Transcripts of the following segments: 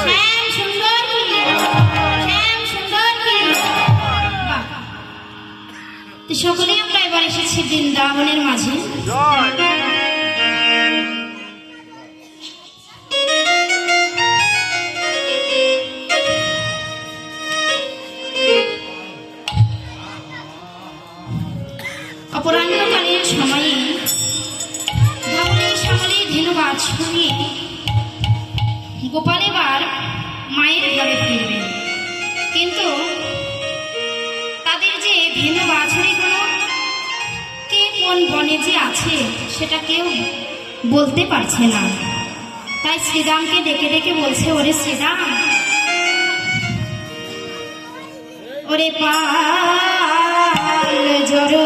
শ্যাম সুন্দর কি, শ্যাম সুন্দর কি। বাহ, তো সকলেই আমরা এবার এসেছি বৃন্দাবনের মাঝে। অপরাহ্নকালীন সময়ে ধবলে শ্যামলে ধেনুবাজ শুনিয়ে গোপাল এবার মায়ের ঘরে ফিরবেন, কিন্তু তাদের যে ধেনু বাছুরিগুলো কে কোন বনে যে আছে সেটা কেউ বলতে পারছে না। তাই শ্রীরামকে ডেকে ডেকে বলছে, ওরে শ্রীরাম, ওরে পাল জড়ো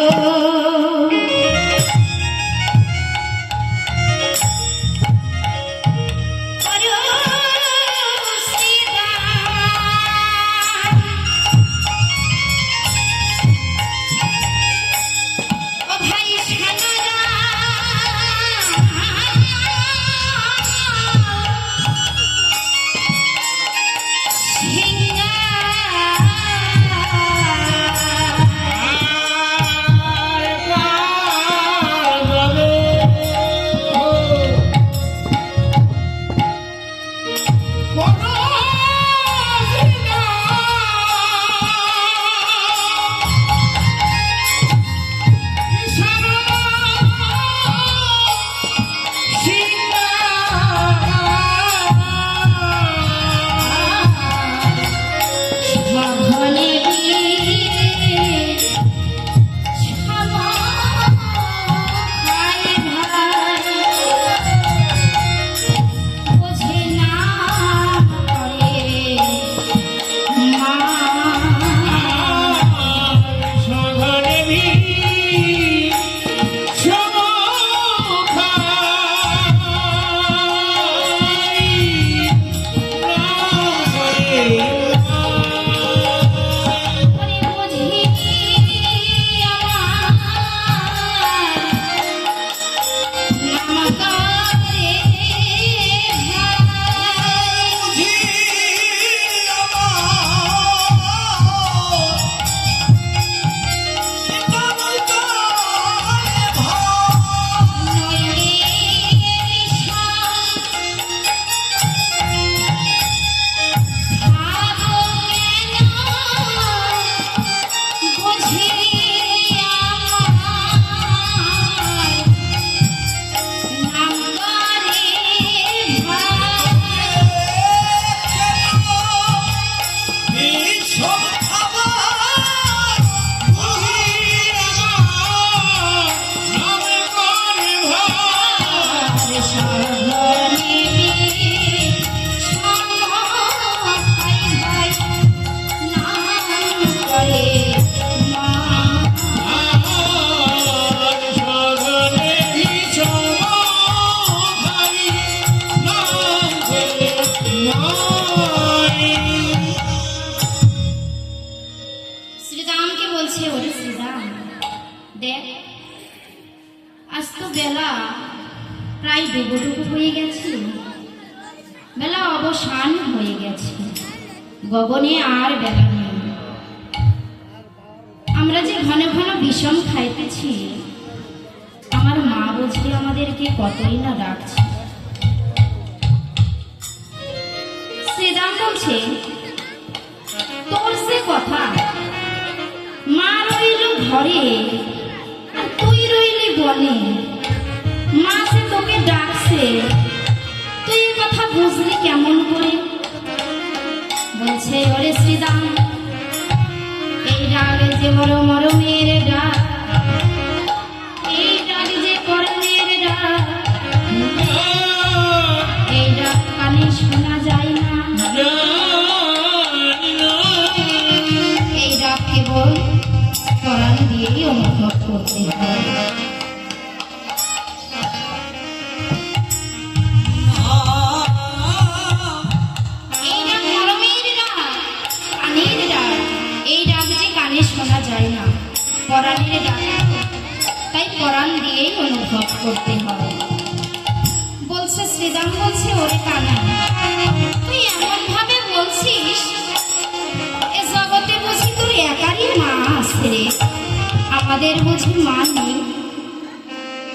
বেলা অবসান হয়ে গেছে, গগনে আর বেলা নেই। আমরা যে ঘন ঘন বিষম খাইতেছি, আমার মা বুঝি আমাদেরকে কতই না ডাকছে। শ্রীরাম বলছে, তোর সে কথা, মা রইল ঘরে আর তুই রইলি বনে, মা সে তোকে ডাকছে, তুই কথা বুঝলি কেমন করে? বলছে, ওরে শ্রীরাম, এই ডাক যে বড় মরমের ডাক, এই ডাক যে কর্ণের ডাক, এই ডাক কানে শোনা যায় না, এই ডাক কেবল পরাণ দিয়েই অনুভব করতে হয়। শোনা যায় না, পরাণের ডাক, তাই পরাণ দিয়েই অনুভব করতে হবে। বলছে শ্রী শ্রীদাম বলছে, ওরে কানাই, তুই এমন ভাবে বলছিস, এ জগতে বুঝি তোর একারই মা আছে রে, আমাদের বুঝি মা নেই?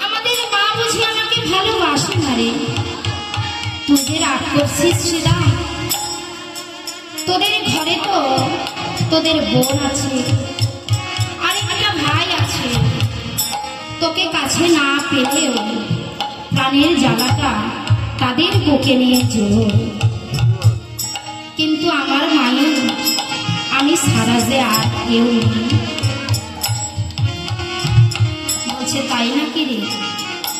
আমাদের মা বুঝি আমাকে ভালোবাসে না রে? তুই যে রাগ করছিস শ্রীদাম, তোদের ঘরে তো তোদের বোন আছে, আর একটা ভাই আছে, তোকে কাছে না পেলেও প্রাণের জ্বালাটা তাদের বুকে নিয়ে জোর। কিন্তু আমার মায়ের আমি সারা যে আর কেউ নেই। বলছে, তাই নাকি রে?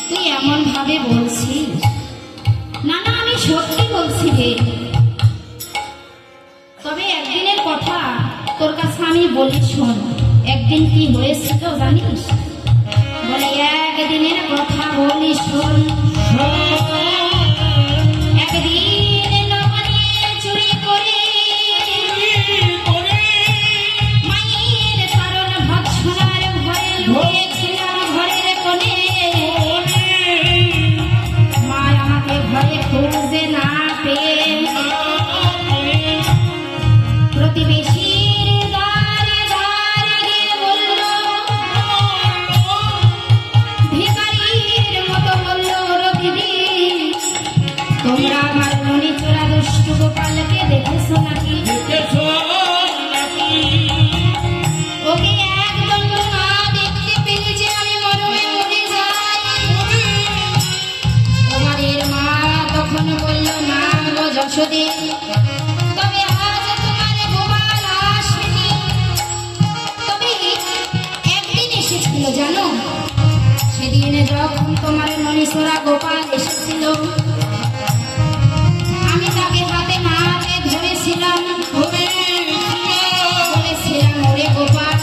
তুই এমন ভাবে বলছিস? না না, আমি সত্যি বলছি রে। তবে একদিনের কথা তোর কাছে আমি বলি শোন। একদিন কি হয়েছিল জানিস? বলে, একদিনের কথা বলি শোন। একদিন নবনী চুরি করে মায়ের কারণ ভৎসনার ভয়ে লুকিয়েছিলাম ঘরের কোণে। মা আমাকে ঘরে খুঁজে না পেয়ে প্রতিবেশীর দ্বারে দ্বারে গিয়ে বলল, ভিখারির মতো বলল, ওরে দিদি, তোমরা আমার মনি চোরা দুষ্টু গোপালকে দেখেছো নাকি? ওকে একদম না দেখতে পেলে যে আমি মরমে মরে যাই। তোমাদের মা তখন বলল, না গো যশোদে, তবে আজ তোমার গোপাল আসেনি, তবে একদিন এসেছিল জানো? সেদিন যখন তোমার মনীষরা গোপাল এসেছিল, আমি তাকে হাতে নাতে ধরেছিলাম, বলেছিলাম, ওরে গোপাল,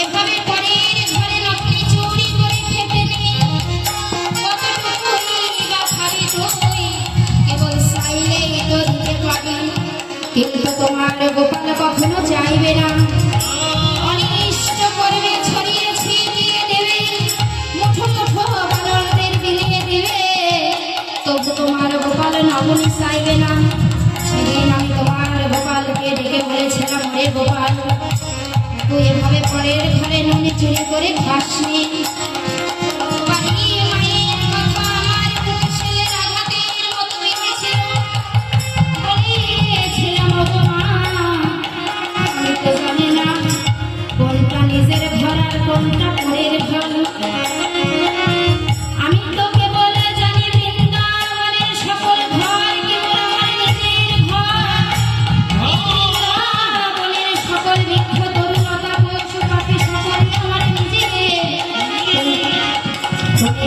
এভাবে পরের ঘরে নকলি চুরি করে খেতে নেই, কতটুকুই বা খাবি তুই, কেবল চাইলেই তো দিতে পারি। কিন্তু তোমার গোপাল কখনো চাইবে না, অনিষ্ট করবে, ছড়িয়ে ছিটিয়ে দেবে, মুঠো মুঠো বানরদের বিলিয়ে দেবে, তবু তোমার গোপাল নমন চাইবে না। সেদিন আমি তোমার গোপালকে ডেকে বলেছিলাম, রে গোপাল, তুই এভাবে পরের ঘরে নুনি চুরি করে খাসনি। মায়ের কথা আমার ছেলের আঘাতের মতো লেগেছিল। বলেছিলাম, ওগো মা, আমি তো জানি না কোনটা নিজের ঘর আর কোনটা পরের ঘর। আমি তো কেবল জানি বৃন্দাবনের সকল ঘর কেবল আমার নিজের ঘর। বৃন্দাবনের সকল বৃক্ষ তরুলতা পশু পাখি সকল আমার নিজের। তুমি